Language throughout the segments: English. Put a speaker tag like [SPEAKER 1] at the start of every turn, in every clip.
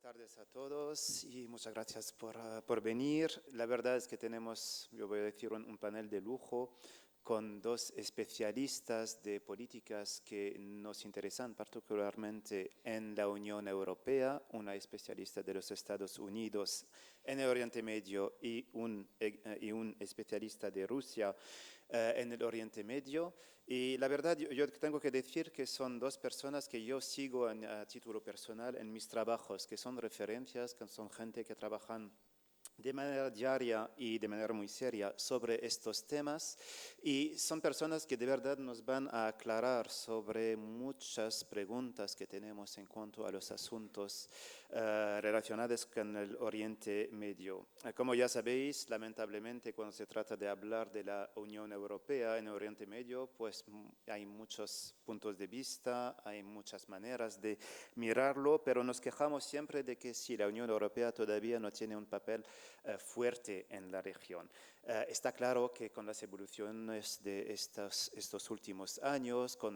[SPEAKER 1] tardes a todos y muchas gracias por venir. La verdad es que tenemos, yo voy a decir, un panel de lujo con dos especialistas de políticas que nos interesan particularmente en la Unión Europea, una especialista de los Estados Unidos en el Oriente Medio y un especialista de Rusia en el Oriente Medio. Y la verdad, yo tengo que decir que son dos personas que yo sigo a título personal en mis trabajos, que son referencias, que son gente que trabajan de manera diaria y de manera muy seria sobre estos temas, y son personas que de verdad nos van a aclarar sobre muchas preguntas que tenemos en cuanto a los asuntos relacionados con el Oriente Medio. Como ya sabéis, lamentablemente cuando se trata de hablar de la Unión Europea en el Oriente Medio, pues hay muchos puntos de vista, hay muchas maneras de mirarlo, pero nos quejamos siempre de que si la Unión Europea todavía no tiene un papel fuerte en la región. Está claro que con las evoluciones de estos últimos años, con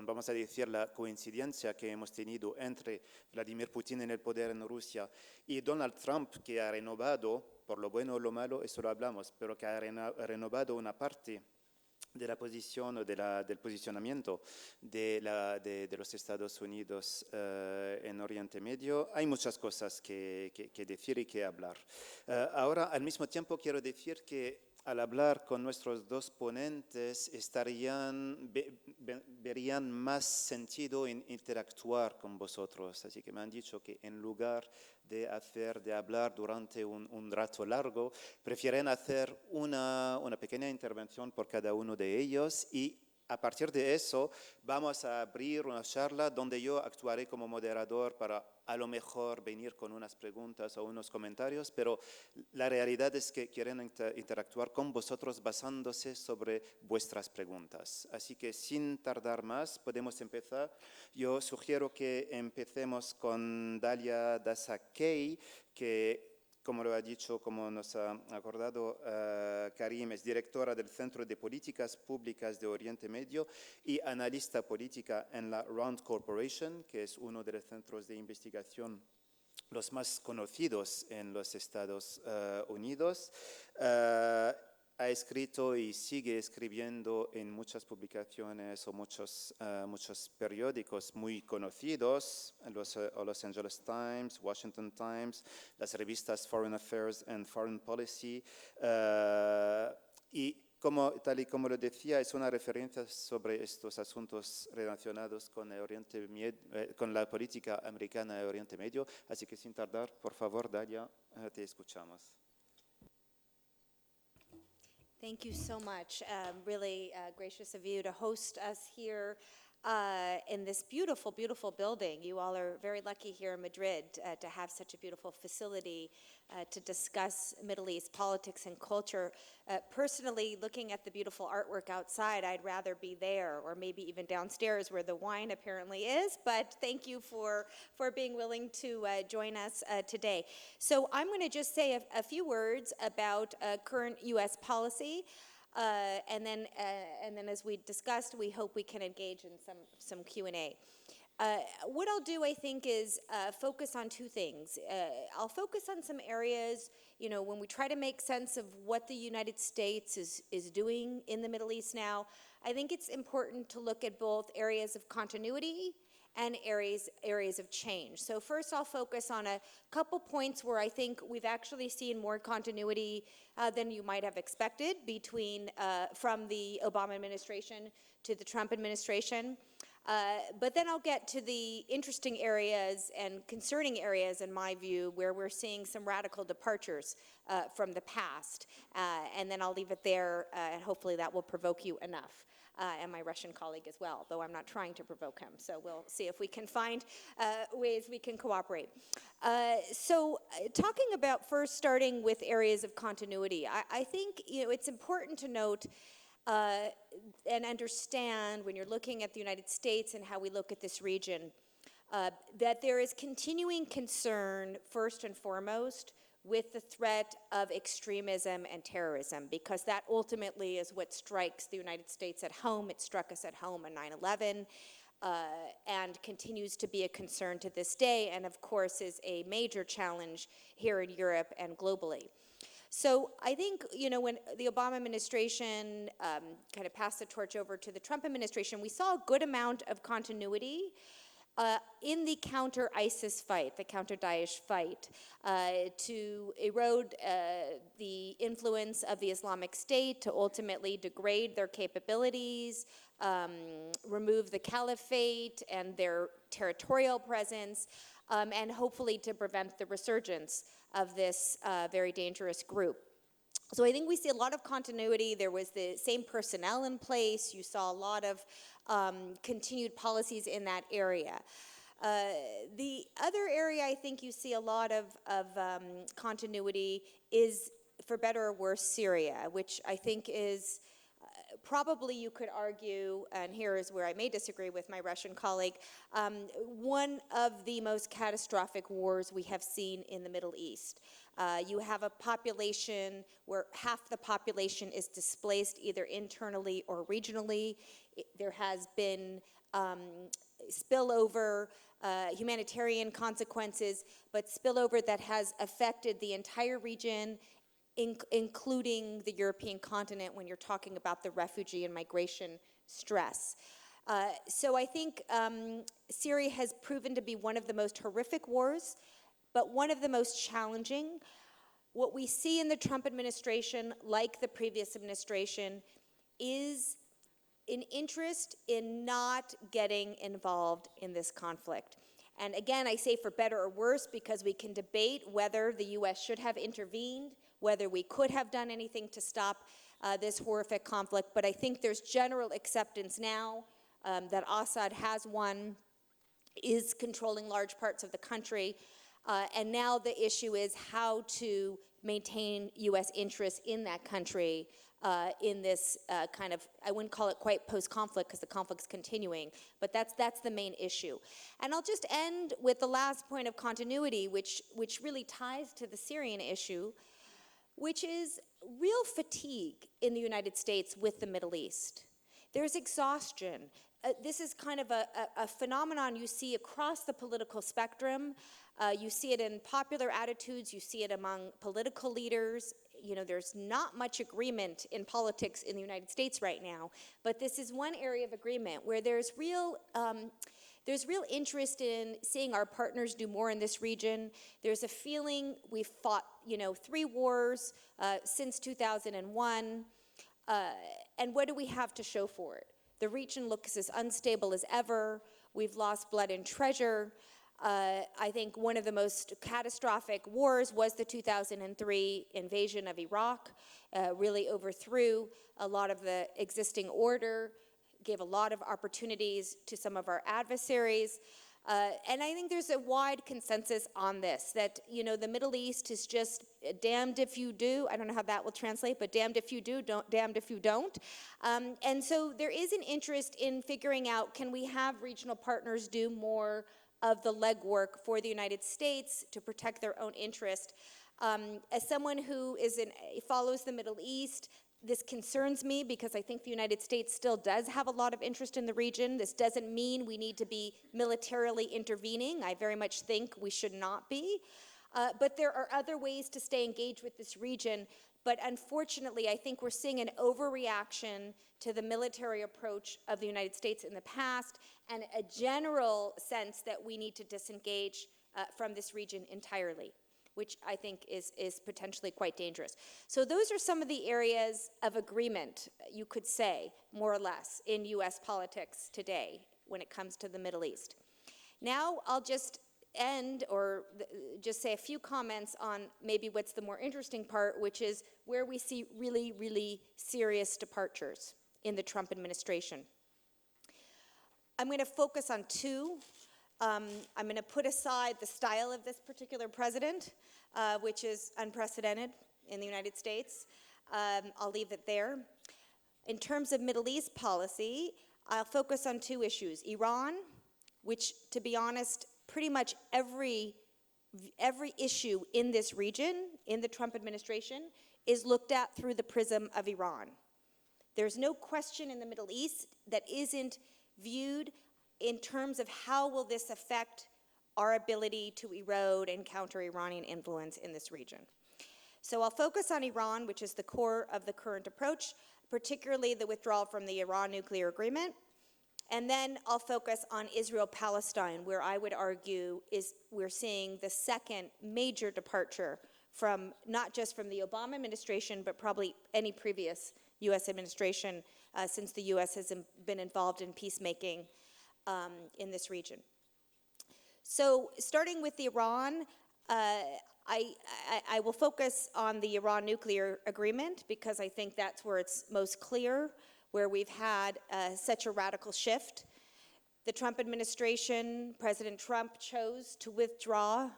[SPEAKER 1] vamos a decir, la coincidencia que hemos tenido entre Vladimir Putin en el poder en Rusia y Donald Trump, que ha renovado, por lo bueno o lo malo, eso lo hablamos, pero que ha renovado una parte de la posición o del posicionamiento de los Estados Unidos en Oriente Medio, hay muchas cosas que decir y que hablar. Ahora, al mismo tiempo, quiero decir que al hablar con nuestros dos ponentes verían más sentido en interactuar con vosotros. Así que me han dicho que en lugar de hablar durante un rato largo, prefieren hacer una pequeña intervención por cada uno de ellos, y a partir de eso vamos a abrir una charla donde yo actuaré como moderador para a lo mejor venir con unas preguntas o unos comentarios, pero la realidad es que quieren interactuar con vosotros basándose sobre vuestras preguntas. Así que sin tardar más, podemos empezar. Yo sugiero que empecemos con Dalia Dassa Kaye, que, como lo ha dicho, como nos ha acordado Karim, es directora del Centro de Políticas, Públicas de Oriente Medio y analista política en la RAND Corporation, que es uno de los centros de investigación los más conocidos en los Estados Unidos. Ha escrito y sigue escribiendo en muchas publicaciones o muchos periódicos muy conocidos, Los Angeles Times, Washington Times, las revistas Foreign Affairs and Foreign Policy, y tal y como lo decía, es una referencia sobre estos asuntos relacionados con con la política americana de Oriente Medio. Así que sin tardar, por favor, Dalia, te escuchamos.
[SPEAKER 2] Thank you so much. Really gracious of you to host us here in this beautiful, beautiful building. You all are very lucky here in Madrid to have such a beautiful facility to discuss Middle East politics and culture. Personally, looking at the beautiful artwork outside, I'd rather be there or maybe even downstairs where the wine apparently is, but thank you for being willing to join us today. So I'm going to just say a few words about current U.S. policy. And then as we discussed, we hope we can engage in some Q&A. What I'll do, I think, is focus on two things. I'll focus on some areas, when we try to make sense of what the United States is doing in the Middle East now. I think it's important to look at both areas of continuity and areas of change. So first I'll focus on a couple points where I think we've actually seen more continuity than you might have expected from the Obama administration to the Trump administration. But then I'll get to the interesting areas and concerning areas, in my view, where we're seeing some radical departures from the past. And then I'll leave it there, and hopefully that will provoke you enough. And my Russian colleague as well, though I'm not trying to provoke him. So we'll see if we can find ways we can cooperate. So talking about first starting with areas of continuity, I think it's important to note and understand when you're looking at the United States and how we look at this region, that there is continuing concern, first and foremost, with the threat of extremism and terrorism, because that ultimately is what strikes the United States at home. It struck us at home on 9/11. and continues to be a concern to this day, and of course is a major challenge here in Europe and globally. So I think, when the Obama administration kind of passed the torch over to the Trump administration, we saw a good amount of continuity in the counter-ISIS fight, the counter-Daesh fight, to erode the influence of the Islamic State, to ultimately degrade their capabilities, remove the caliphate and their territorial presence, and hopefully to prevent the resurgence of this very dangerous group. So I think we see a lot of continuity. There was the same personnel in place. You saw a lot of continued policies in that area. The other area I think you see a lot of continuity is, for better or worse, Syria, which I think is probably, you could argue, and here is where I may disagree with my Russian colleague, one of the most catastrophic wars we have seen in the Middle East. You have a population where half the population is displaced either internally or regionally. There has been spillover, humanitarian consequences, but spillover that has affected the entire region, including the European continent when you're talking about the refugee and migration stress. So I think Syria has proven to be one of the most horrific wars, but one of the most challenging. What we see in the Trump administration, like the previous administration, is an interest in not getting involved in this conflict. And again, I say for better or worse, because we can debate whether the US should have intervened, whether we could have done anything to stop this horrific conflict. But I think there's general acceptance now that Assad has won, is controlling large parts of the country. And now the issue is how to maintain US interests in that country in this kind of, I wouldn't call it quite post-conflict because the conflict's continuing, but that's the main issue. And I'll just end with the last point of continuity, which really ties to the Syrian issue, which is real fatigue in the United States with the Middle East. There's exhaustion. This is kind of a phenomenon you see across the political spectrum. You see it in popular attitudes. You see it among political leaders. There's not much agreement in politics in the United States right now, but this is one area of agreement where there's real interest in seeing our partners do more in this region. There's a feeling we've fought, 3 wars since 2001, and what do we have to show for it? The region looks as unstable as ever. We've lost blood and treasure. I think one of the most catastrophic wars was the 2003 invasion of Iraq. Really overthrew a lot of the existing order, gave a lot of opportunities to some of our adversaries. And I think there's a wide consensus on this, that, the Middle East is just damned if you do. I don't know how that will translate, but damned if you do, damned if you don't. And so there is an interest in figuring out, can we have regional partners do more of the legwork for the United States to protect their own interest? As someone who follows the Middle East, this concerns me because I think the United States still does have a lot of interest in the region. This doesn't mean we need to be militarily intervening. I very much think we should not be. But there are other ways to stay engaged with this region. But unfortunately, I think we're seeing an overreaction to the military approach of the United States in the past, and a general sense that we need to disengage from this region entirely, which I think is potentially quite dangerous. So those are some of the areas of agreement, you could say, more or less, in US politics today when it comes to the Middle East. Now I'll just end, or just say a few comments on maybe what's the more interesting part, which is where we see really, really serious departures in the Trump administration. I'm going to focus on 2. I'm going to put aside the style of this particular president, which is unprecedented in the United States. I'll leave it there. In terms of Middle East policy, I'll focus on 2 issues. Iran, which, to be honest, pretty much every issue in this region, in the Trump administration, is looked at through the prism of Iran. There's no question in the Middle East that isn't viewed in terms of how will this affect our ability to erode and counter Iranian influence in this region. So I'll focus on Iran, which is the core of the current approach, particularly the withdrawal from the Iran nuclear agreement. And then I'll focus on Israel-Palestine, where I would argue we're seeing the second major departure from, not just from the Obama administration, but probably any previous U.S. administration since the U.S. has been involved in peacemaking in this region. So starting with Iran, I will focus on the Iran nuclear agreement because I think that's where it's most clear, where we've had such a radical shift. The Trump administration, President Trump chose to withdraw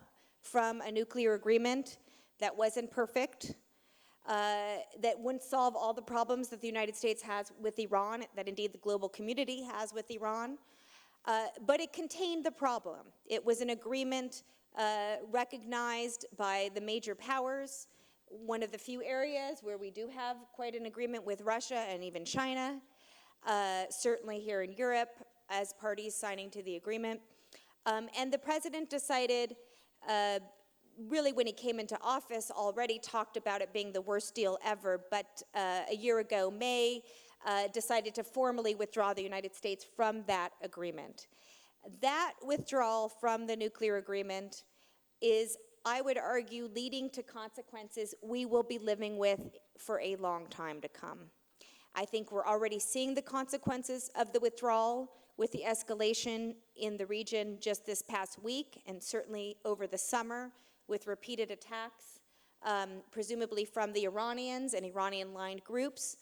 [SPEAKER 2] from a nuclear agreement that wasn't perfect, that wouldn't solve all the problems that the United States has with Iran, that indeed the global community has with Iran, but it contained the problem. It was an agreement recognized by the major powers, one of the few areas where we do have quite an agreement with Russia and even China, certainly here in Europe as parties signing to the agreement. And the president decided, really when he came into office, already talked about it being the worst deal ever, but a year ago, May, decided to formally withdraw the United States from that agreement. That withdrawal from the nuclear agreement is, I would argue, leading to consequences we will be living with for a long time to come. I think we're already seeing the consequences of the withdrawal with the escalation in the region just this past week and certainly over the summer with repeated attacks, presumably from the Iranians and Iranian-aligned groups.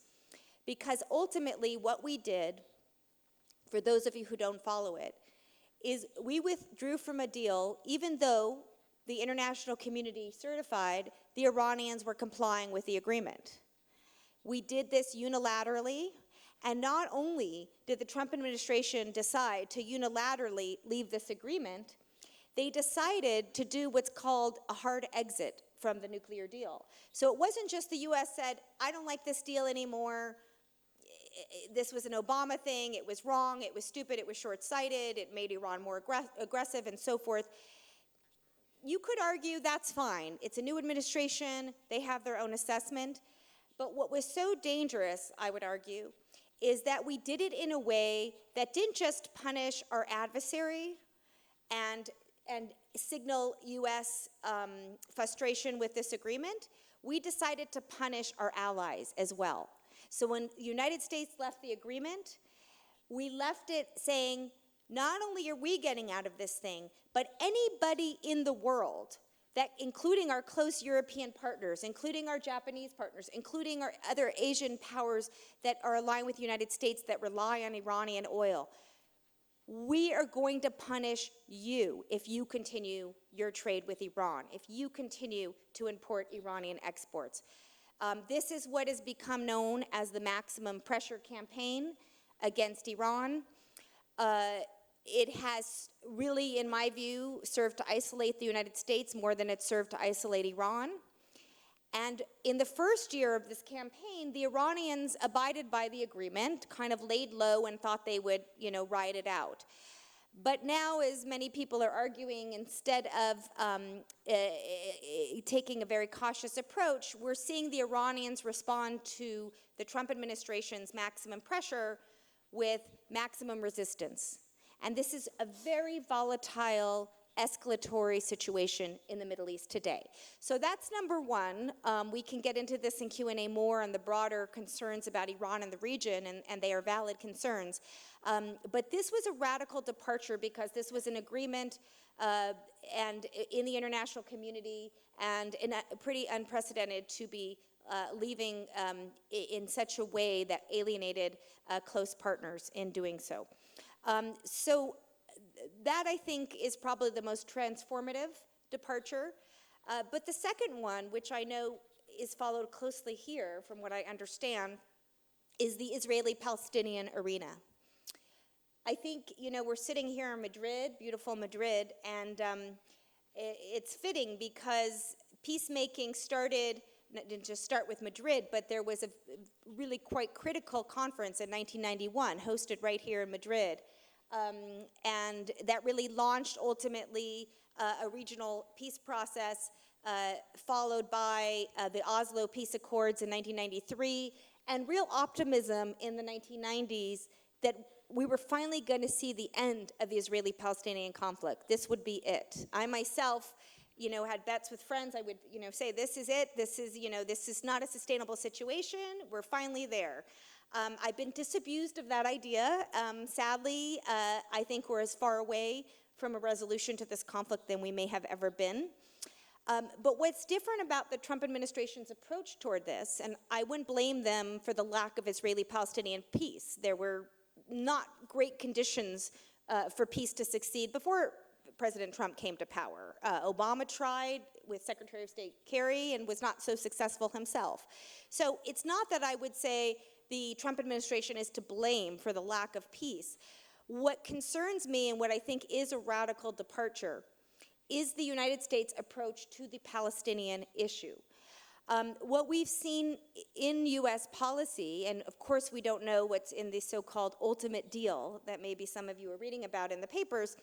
[SPEAKER 2] Because ultimately what we did, for those of you who don't follow it, is we withdrew from a deal even though the international community certified the Iranians were complying with the agreement. We did this unilaterally, and not only did the Trump administration decide to unilaterally leave this agreement, they decided to do what's called a hard exit from the nuclear deal. So it wasn't just the US said, I don't like this deal anymore. This was an Obama thing, it was wrong, it was stupid, it was short-sighted, it made Iran more aggressive and so forth. You could argue that's fine. It's a new administration, they have their own assessment. But what was so dangerous, I would argue, is that we did it in a way that didn't just punish our adversary and signal US frustration with this agreement. We decided to punish our allies as well. So when the United States left the agreement, we left it saying, not only are we getting out of this thing, but anybody in the world, that including our close European partners, including our Japanese partners, including our other Asian powers that are aligned with the United States that rely on Iranian oil, we are going to punish you if you continue your trade with Iran, if you continue to import Iranian exports. This is what has become known as the maximum pressure campaign against Iran. It has really, in my view, served to isolate the United States more than it served to isolate Iran. And in the first year of this campaign, the Iranians abided by the agreement, kind of laid low and thought they would, ride it out. But now, as many people are arguing, instead of taking a very cautious approach, we're seeing the Iranians respond to the Trump administration's maximum pressure with maximum resistance. And this is a very volatile, escalatory situation in the Middle East today. So that's number one. We can get into this in Q&A more on the broader concerns about Iran and the region, and they are valid concerns. But this was a radical departure because this was an agreement and in the international community and pretty unprecedented to be leaving in such a way that alienated close partners in doing so. So that, I think, is probably the most transformative departure. But the second one, which I know is followed closely here, from what I understand, is the Israeli-Palestinian arena. I think, we're sitting here in Madrid, beautiful Madrid, and it's fitting because peacemaking didn't just start with Madrid, but there was a really quite critical conference in 1991, hosted right here in Madrid, And that really launched ultimately a regional peace process, followed by the Oslo Peace Accords in 1993, and real optimism in the 1990s that we were finally going to see the end of the Israeli-Palestinian conflict. This would be it. I myself, had bets with friends. I would, say, this is it. This is not a sustainable situation. We're finally there. I've been disabused of that idea. Sadly, I think we're as far away from a resolution to this conflict than we may have ever been. But what's different about the Trump administration's approach toward this, and I wouldn't blame them for the lack of Israeli-Palestinian peace. There were not great conditions for peace to succeed before President Trump came to power. Obama tried with Secretary of State Kerry and was not so successful himself. So it's not that I would say the Trump administration is to blame for the lack of peace. What concerns me, and what I think is a radical departure, is the United States' approach to the Palestinian issue. What we've seen in U.S. policy, and of course we don't know what's in the so-called ultimate deal that maybe some of you are reading about in the papers,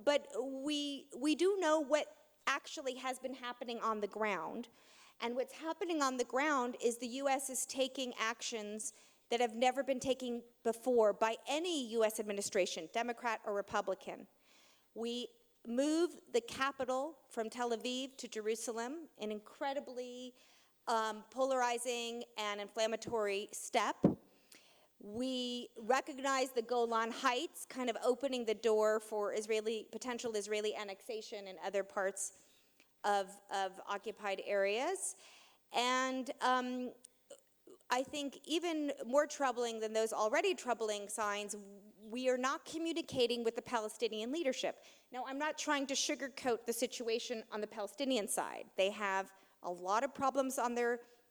[SPEAKER 2] but we do know what actually has been happening on the ground. And what's happening on the ground is the U.S. is taking actions that have never been taken before by any U.S. administration, Democrat or Republican. We move the capital from Tel Aviv to Jerusalem, an incredibly polarizing and inflammatory step. We recognize the Golan Heights, kind of opening the door for potential Israeli annexation in other parts of occupied areas. And I think even more troubling than those already troubling signs, we are not communicating with the Palestinian leadership. Now, I'm not trying to sugarcoat the situation on the Palestinian side. They have a lot of problems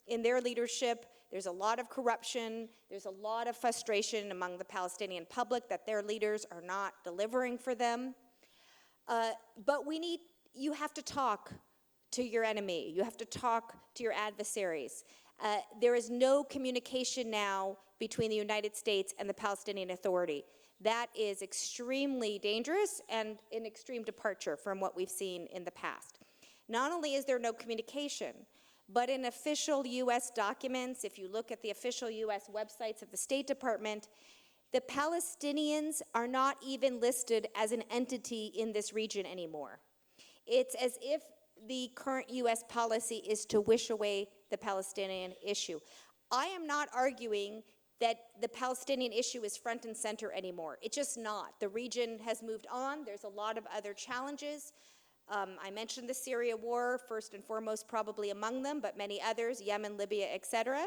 [SPEAKER 2] in their leadership. There's a lot of corruption. There's a lot of frustration among the Palestinian public that their leaders are not delivering for them. But you have to talk to your enemy. You have to talk to your adversaries. There is no communication now between the United States and the Palestinian Authority. That is extremely dangerous and an extreme departure from what we've seen in the past. Not only is there no communication, but in official U.S. documents, if you look at the official U.S. websites of the State Department, the Palestinians are not even listed as an entity in this region anymore. It's as if the current U.S. policy is to wish away the Palestinian issue. I am not arguing that the Palestinian issue is front and center anymore. It's just not. The region has moved on. There's a lot of other challenges. I mentioned the Syria war, first and foremost probably among them, but many others, Yemen, Libya, etc.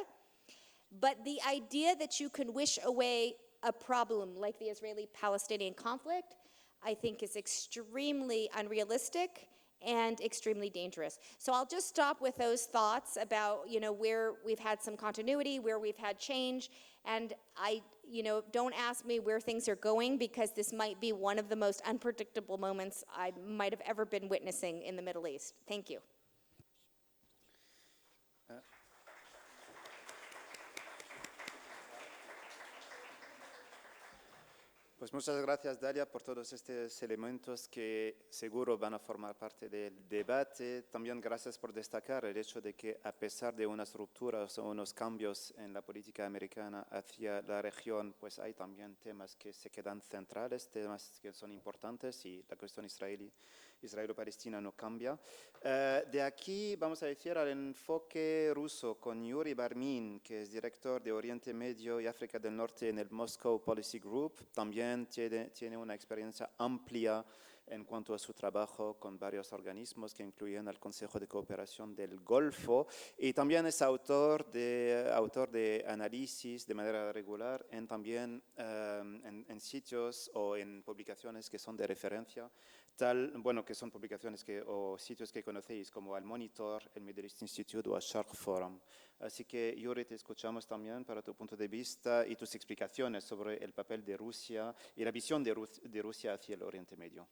[SPEAKER 2] But the idea that you can wish away a problem like the Israeli-Palestinian conflict, I think is extremely unrealistic and extremely dangerous. So I'll just stop with those thoughts about, where we've had some continuity, where we've had change, and don't ask me where things are going, because this might be one of the most unpredictable moments I might have ever been witnessing in the Middle East. Thank you.
[SPEAKER 1] Pues muchas gracias, Dalia, por todos estos elementos que seguro van a formar parte del debate. También gracias por destacar el hecho de que a pesar de unas rupturas o unos cambios en la política americana hacia la región, pues hay también temas que se quedan centrales, temas que son importantes, y la cuestión israelo-palestina no cambia. De aquí vamos a decir al enfoque ruso con Yury Barmin, que es director de Oriente Medio y África del Norte en el Moscow Policy Group. También tiene una experiencia amplia en cuanto a su trabajo con varios organismos que incluyen al Consejo de Cooperación del Golfo, y también es autor de análisis de manera regular también en sitios o en publicaciones que son de referencia, que son publicaciones o sitios que conocéis como el Monitor, el Middle East Institute o el Sharq Forum. Así que, Yury, te escuchamos también para tu punto de vista y tus explicaciones sobre el papel de Rusia y la visión de Rusia hacia el Oriente Medio.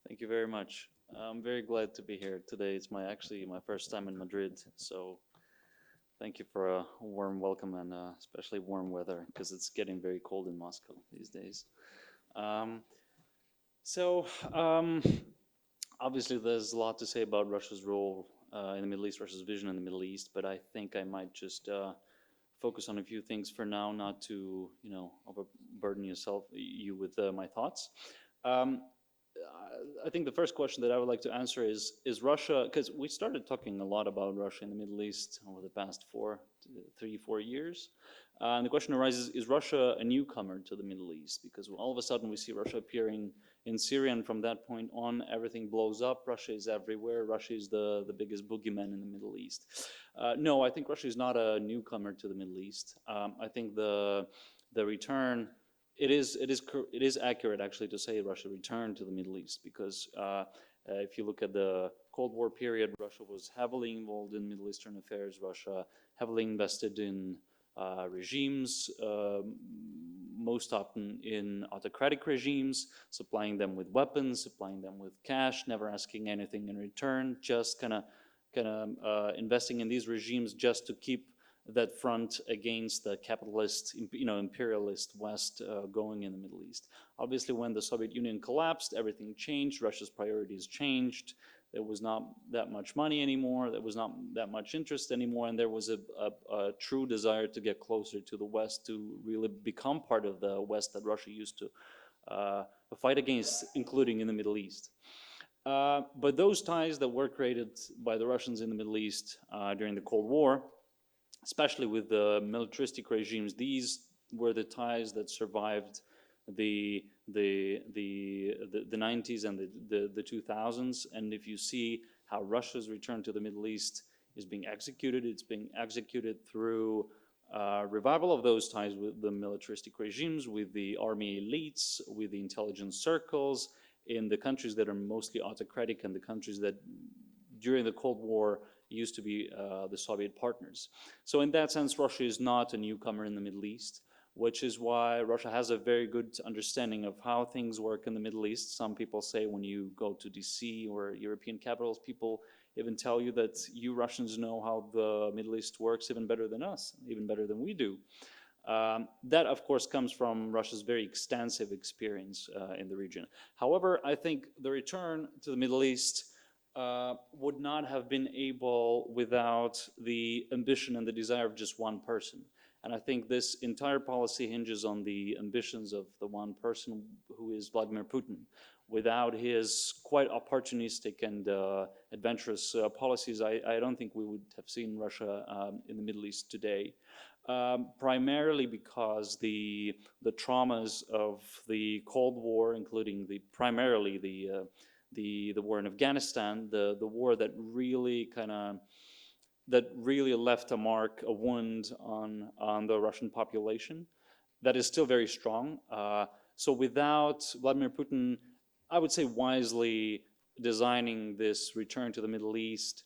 [SPEAKER 3] Thank you very much. I'm very glad to be here today. It's actually my first time in Madrid, so Thank you for a warm welcome and especially warm weather, because it's getting very cold in Moscow these days. Obviously there's a lot to say about Russia's role in the Middle East, Russia's vision in the Middle East, but I think I might just focus on a few things for now, not to, overburden you with my thoughts. I think the first question that I would like to answer is Russia, because we started talking a lot about Russia in the Middle East over the past 4 years. And the question arises, is Russia a newcomer to the Middle East? Because all of a sudden we see Russia appearing in Syria, and from that point on, everything blows up. Russia is everywhere. Russia is the biggest boogeyman in the Middle East. No, I think Russia is not a newcomer to the Middle East. I think the return, it is accurate actually to say Russia returned to the Middle East, because if you look at the Cold War period, Russia was heavily involved in Middle Eastern affairs. Russia heavily invested in regimes, most often in autocratic regimes, supplying them with weapons, supplying them with cash, never asking anything in return, just kind of investing in these regimes just to keep that front against the capitalist, imperialist West going in the Middle East. Obviously, when the Soviet Union collapsed, everything changed. Russia's priorities changed. There was not that much money anymore. There was not that much interest anymore, and there was a true desire to get closer to the West, to really become part of the West that Russia used to fight against, including in the Middle East. But those ties that were created by the Russians in the Middle East during the Cold War, especially with the militaristic regimes, these were the ties that survived the 90s and the 2000s. And if you see how Russia's return to the Middle East is being executed, it's being executed through revival of those ties with the militaristic regimes, with the army elites, with the intelligence circles in the countries that are mostly autocratic and the countries that during the Cold War used to be the Soviet partners. So in that sense, Russia is not a newcomer in the Middle East, which is why Russia has a very good understanding of how things work in the Middle East. Some people say when you go to DC or European capitals, people even tell you that you Russians know how the Middle East works even better than us, even better than we do. That, of course, comes from Russia's very extensive experience in the region. However, I think the return to the Middle East would not have been able without the ambition and the desire of just one person. And I think this entire policy hinges on the ambitions of the one person, who is Vladimir Putin. Without his quite opportunistic and adventurous policies, I don't think we would have seen Russia in the Middle East today. Primarily because the traumas of the Cold War, including primarily the war in Afghanistan, the war that really left a mark, a wound on the Russian population, that is still very strong. So without Vladimir Putin, I would say wisely designing this return to the Middle East,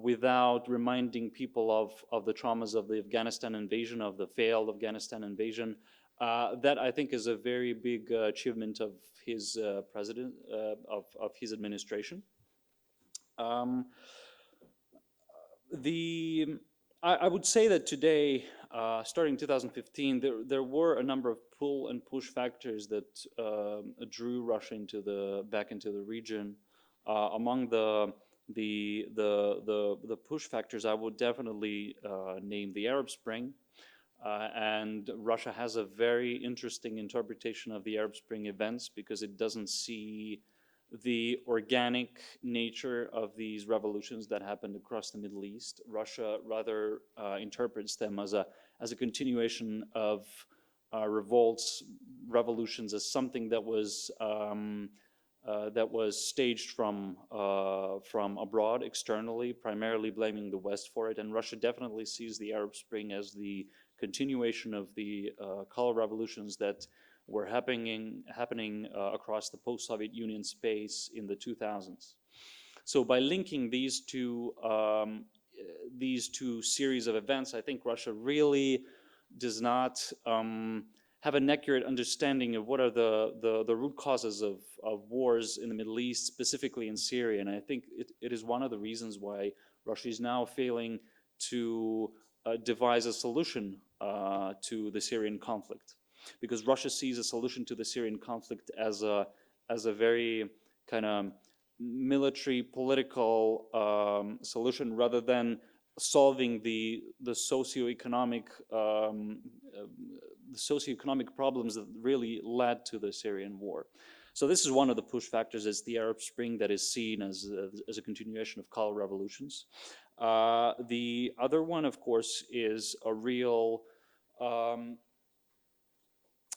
[SPEAKER 3] without reminding people of the traumas of the Afghanistan invasion, of the failed Afghanistan invasion, that I think is a very big achievement of his president, of his administration. I would say that today, starting 2015, there were a number of pull and push factors that drew Russia back into the region. Among the push factors, I would definitely name the Arab Spring. And Russia has a very interesting interpretation of the Arab Spring events, because it doesn't see the organic nature of these revolutions that happened across the Middle East. Russia rather interprets them as a continuation of revolutions, as something that was staged from abroad, externally, primarily blaming the West for it. And Russia definitely sees the Arab Spring as the continuation of the color revolutions that were happening across the post-Soviet Union space in the 2000s. So by linking these two series of events, I think Russia really does not have an accurate understanding of what are the root causes of wars in the Middle East, specifically in Syria. And I think it is one of the reasons why Russia is now failing to devise a solution to the Syrian conflict, because Russia sees a solution to the Syrian conflict as a very kind of military political solution, rather than solving the socioeconomic problems that really led to the Syrian war. So this is one of the push factors, is the Arab Spring, that is seen as a continuation of color revolutions. The other one, of course, is a real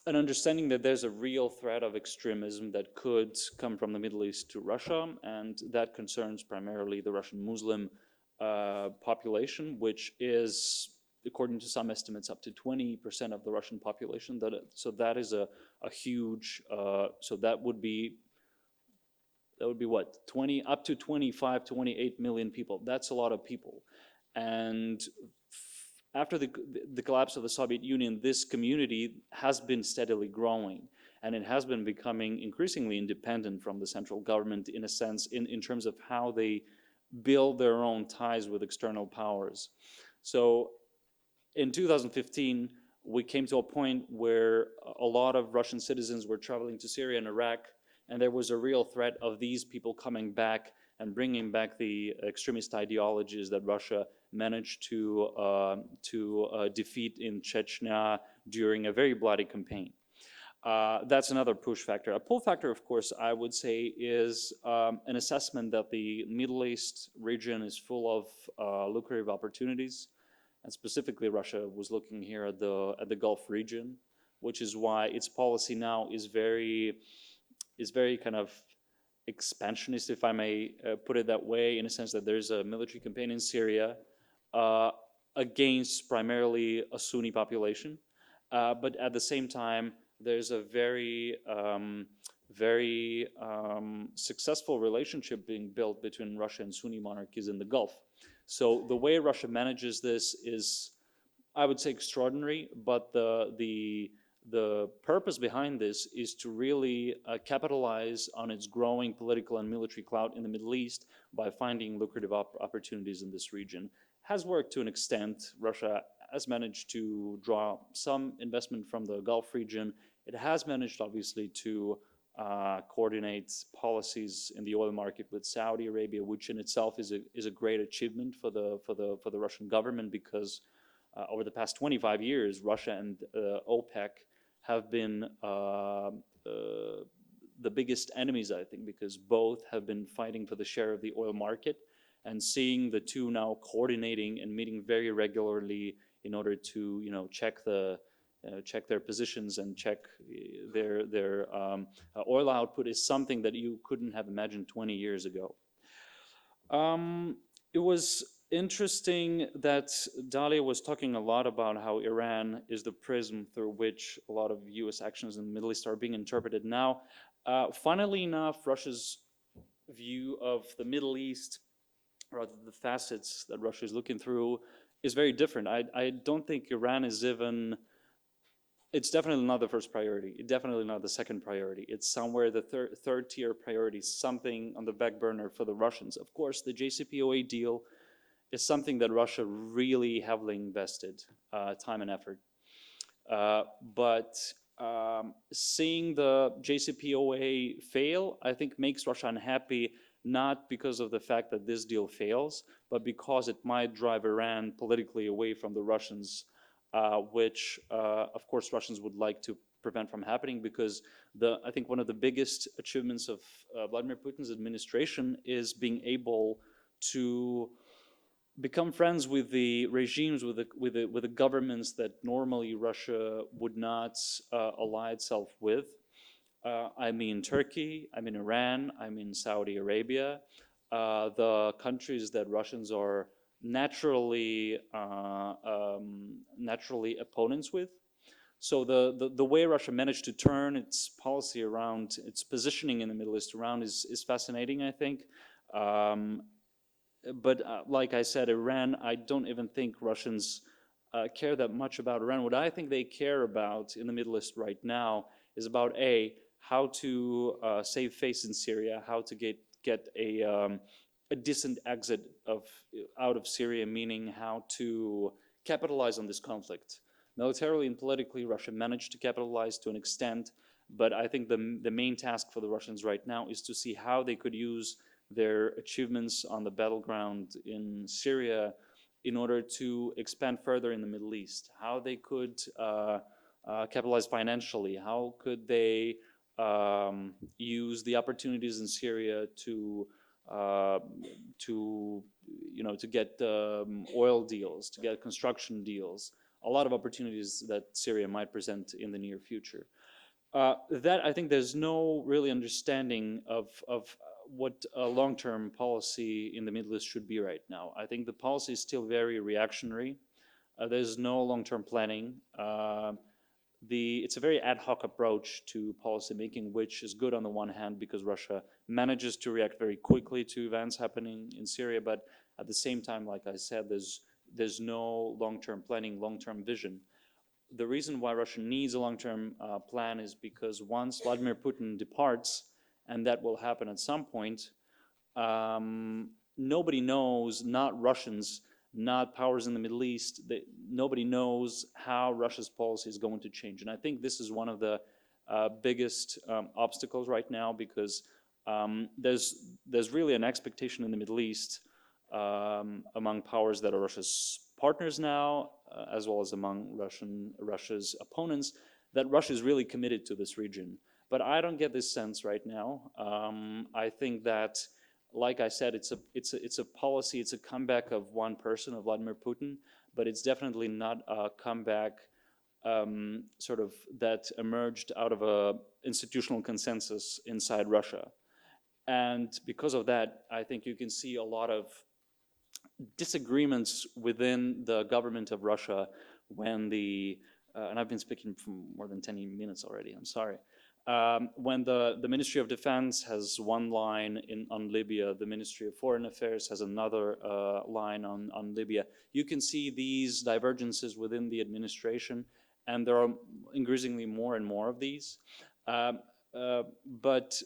[SPEAKER 3] an understanding that there's a real threat of extremism that could come from the Middle East to Russia, and that concerns primarily the Russian Muslim population, which is, according to some estimates, up to 20% of the Russian population. So that is a huge. So that would be what, up to 25, 28 million people. That's a lot of people, and after the collapse of the Soviet Union, this community has been steadily growing, and it has been becoming increasingly independent from the central government, in a sense, in terms of how they build their own ties with external powers. So in 2015, we came to a point where a lot of Russian citizens were traveling to Syria and Iraq, and there was a real threat of these people coming back and bringing back the extremist ideologies that Russia managed to defeat in Chechnya during a very bloody campaign. That's another push factor. A pull factor, of course, I would say, is an assessment that the Middle East region is full of lucrative opportunities, and specifically Russia was looking here at the Gulf region, which is why its policy now is very kind of expansionist, if I may put it that way, in a sense that there's a military campaign in Syria against primarily a Sunni population, but at the same time, there's a very successful relationship being built between Russia and Sunni monarchies in the Gulf. So the way Russia manages this is, I would say, extraordinary, but the purpose behind this is to really capitalize on its growing political and military clout in the Middle East by finding lucrative opportunities in this region. Has worked to an extent. Russia has managed to draw some investment from the Gulf region. It has managed, obviously, to coordinate policies in the oil market with Saudi Arabia, which in itself is a great achievement for the Russian government, because over the past 25 years, Russia and OPEC have been the biggest enemies, I think, because both have been fighting for the share of the oil market, and seeing the two now coordinating and meeting very regularly in order to, check their positions and check their oil output is something that you couldn't have imagined 20 years ago. It was interesting that Dalia was talking a lot about how Iran is the prism through which a lot of U.S. actions in the Middle East are being interpreted now. Funnily enough, Russia's view of the Middle East, rather the facets that Russia is looking through, is very different. I don't think Iran is even, it's definitely not the first priority. It's definitely not the second priority. It's somewhere the third tier priority, something on the back burner for the Russians. Of course, the JCPOA deal is something that Russia really heavily invested time and effort. But seeing the JCPOA fail, I think, makes Russia unhappy, not because of the fact that this deal fails, but because it might drive Iran politically away from the Russians, which, of course, Russians would like to prevent from happening, because I think one of the biggest achievements of Vladimir Putin's administration is being able to become friends with the regimes, with the governments that normally Russia would not ally itself with. I mean Turkey, I mean Iran, I mean Saudi Arabia, the countries that Russians are naturally opponents with. So the way Russia managed to turn its policy around, its positioning in the Middle East around is fascinating, I think. But like I said, Iran, I don't even think Russians care that much about Iran. What I think they care about in the Middle East right now is about how to save face in Syria, how to get a a decent exit out of Syria, meaning how to capitalize on this conflict. Militarily and politically, Russia managed to capitalize to an extent, but I think the main task for the Russians right now is to see how they could use their achievements on the battleground in Syria in order to expand further in the Middle East, how they could capitalize financially, how could they use the opportunities in Syria to get oil deals, to get construction deals, a lot of opportunities that Syria might present in the near future. That I think there's no really understanding of what a long-term policy in the Middle East should be right now. I think the policy is still very reactionary. There's no long-term planning. It's a very ad hoc approach to policy making, which is good on the one hand because Russia manages to react very quickly to events happening in Syria, but at the same time, like I said, there's no long-term planning, long-term vision. The reason why Russia needs a long-term plan is because once Vladimir Putin departs, and that will happen at some point, nobody knows, not Russians, not powers in the Middle East, nobody knows how Russia's policy is going to change. And I think this is one of the biggest obstacles right now because there's really an expectation in the Middle East among powers that are Russia's partners now, as well as among Russia's opponents, that Russia is really committed to this region. But I don't get this sense right now. I think that, like I said, it's a policy, it's a comeback of one person, of Vladimir Putin, but it's definitely not a comeback sort of that emerged out of a institutional consensus inside Russia. And because of that, I think you can see a lot of disagreements within the government of Russia when and I've been speaking for more than 10 minutes already, I'm sorry. When the Ministry of Defense has one line on Libya, the Ministry of Foreign Affairs has another line on Libya, you can see these divergences within the administration, and there are increasingly more and more of these. But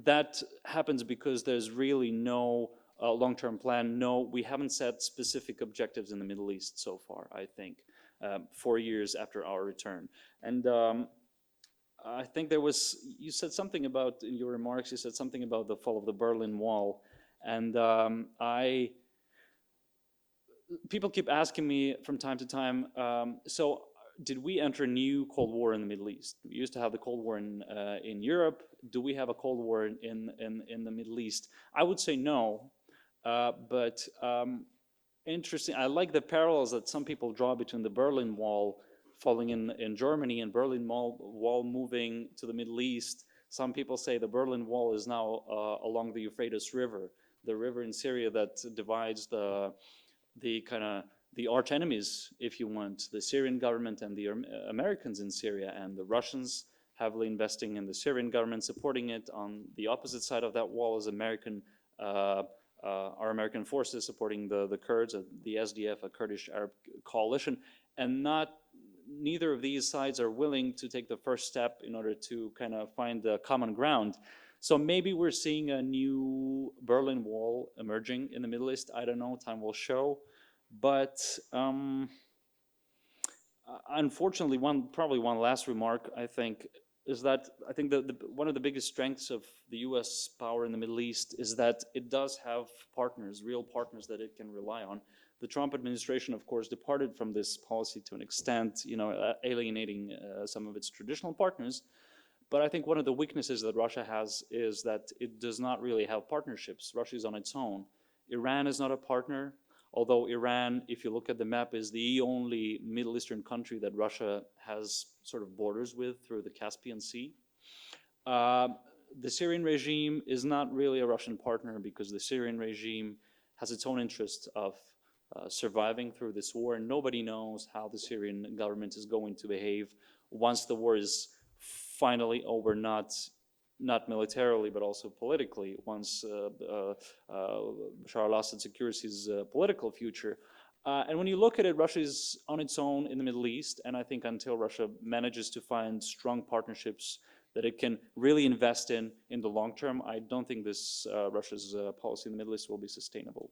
[SPEAKER 3] that happens because there's really no long-term plan. No, we haven't set specific objectives in the Middle East so far, I think, 4 years after our return. And I think you said something about, in your remarks, you said something about the fall of the Berlin Wall. And people keep asking me from time to time, so did we enter a new Cold War in the Middle East? We used to have the Cold War in Europe. Do we have a Cold War in the Middle East? I would say no, but interesting. I like the parallels that some people draw between the Berlin Wall falling in Germany and Berlin Wall moving to the Middle East. Some people say the Berlin Wall is now along the Euphrates River, the river in Syria that divides the arch enemies, if you want, the Syrian government and the Americans in Syria, and the Russians heavily investing in the Syrian government, supporting it. On the opposite side of that wall is our American forces supporting the Kurds, the SDF, a Kurdish Arab coalition, and neither of these sides are willing to take the first step in order to kind of find the common ground. So maybe we're seeing a new Berlin Wall emerging in the Middle East. I don't know, time will show. But unfortunately, probably one last remark, I think, is that I think one of the biggest strengths of the U.S. power in the Middle East is that it does have partners, real partners that it can rely on. The Trump administration, of course, departed from this policy to an extent, alienating some of its traditional partners. But I think one of the weaknesses that Russia has is that it does not really have partnerships. Russia is on its own. Iran is not a partner, although Iran, if you look at the map, is the only Middle Eastern country that Russia has sort of borders with through the Caspian Sea. The Syrian regime is not really a Russian partner because the Syrian regime has its own interest of surviving through this war, and nobody knows how the Syrian government is going to behave once the war is finally over, not militarily, but also politically, once Bashar al-Assad secures his political future. And when you look at it, Russia is on its own in the Middle East, and I think until Russia manages to find strong partnerships that it can really invest in the long term, I don't think this Russia's policy in the Middle East will be sustainable.